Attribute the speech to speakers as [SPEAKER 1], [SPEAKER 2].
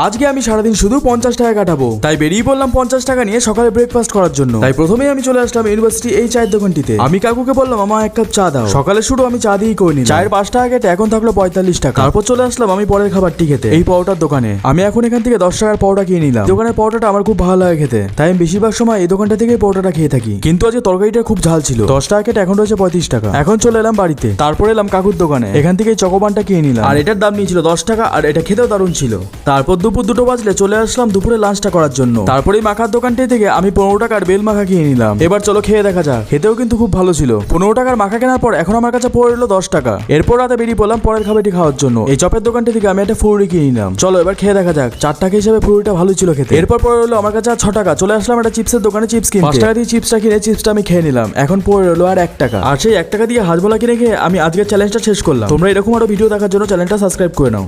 [SPEAKER 1] আজকে আমি সারাদিন শুধু 50 টাকা কাটাবো, তাই বেরিয়ে পড়লাম 50 টাকা নিয়ে সকালে ব্রেকফাস্ট করার জন্য। তাই প্রথমেই আমি চলে আসলাম ইউনিভার্সিটি এই চায়ের দোকানটিতে। আমি কাকুকে বললাম মামা এক কাপ চা দাও। সকালে শুরু আমি চা দিয়েই করে নিলাম। চায়ের 5 টাকা কেটে এখন থাকলো 45 টাকা। তারপর চলে আসলাম আমি পরের খাবারটি খেতে, এই পরোটার দোকানে। আমি এখন এখান থেকে 10 টাকার পরোটা কিনে নিলাম। দোকানের পরোটাটা আমার খুব ভালো লাগে খেতে, তাই আমি বেশিরভাগ সময় এই দোকানটা থেকে পরোটাটা খেয়ে থাকি। কিন্তু আজকে তরকারিটা খুব ঝাল ছিল। 10 টাকা কেটে এখন রয়েছে 35 টাকা। এখন চলে এলাম বাড়িতে, তারপর এলাম কাকুর দোকানে। এখান থেকে চকোবানটা কিনে নিলাম, আর এটার দাম নিয়েছিল 10 টাকা, আর এটা খেতেও দারুণ ছিল। তারপর দুপুর 2টো বাজলে চলে আসলাম দুপুরে লাঞ্চটা করার জন্য। তারপরে মাখার দোকানটি থেকে আমি 15 টাকার বেল মাখা কিনে নিলাম। এবার চলো খেয়ে দেখা যাক। খেতেও কিন্তু খুব ভালো ছিল। 15 টাকার মাখা কেনার পর এখন আমার কাছে পড়ে এলো 10 টাকা। এরপর রাতে বেরিয়ে পড়লাম পরের খাবারটি খাওয়ার জন্য। এই চপের দোকানটি থেকে আমি একটা ফুলুরি কিনে নিলাম। চলো এবার খেয়ে দেখা যাক। 4 টাকা হিসেবে ফুলুরিটা ভালো ছিল খেতে। এরপর পড়ে রইলো আমার কাছে আর 6 টাকা। চলে আসলাম একটা চিপসের দোকানে চিপস কিনতে। 5 টাকা দিয়ে চিপসটা কিনে চিপসটা আমি খেয়ে নিলাম। এখন পড়ে রইলো আর 1 টাকা। আর সেই 1 টাকা দিয়ে হাজবোলা কিনে খেয়ে আমি আজকের চ্যালেঞ্জটা শেষ করলাম। তোমরা এরকম আরো ভিডিও দেখার জন্য চ্যানেলটা সাবস্ক্রাইব করে নাও।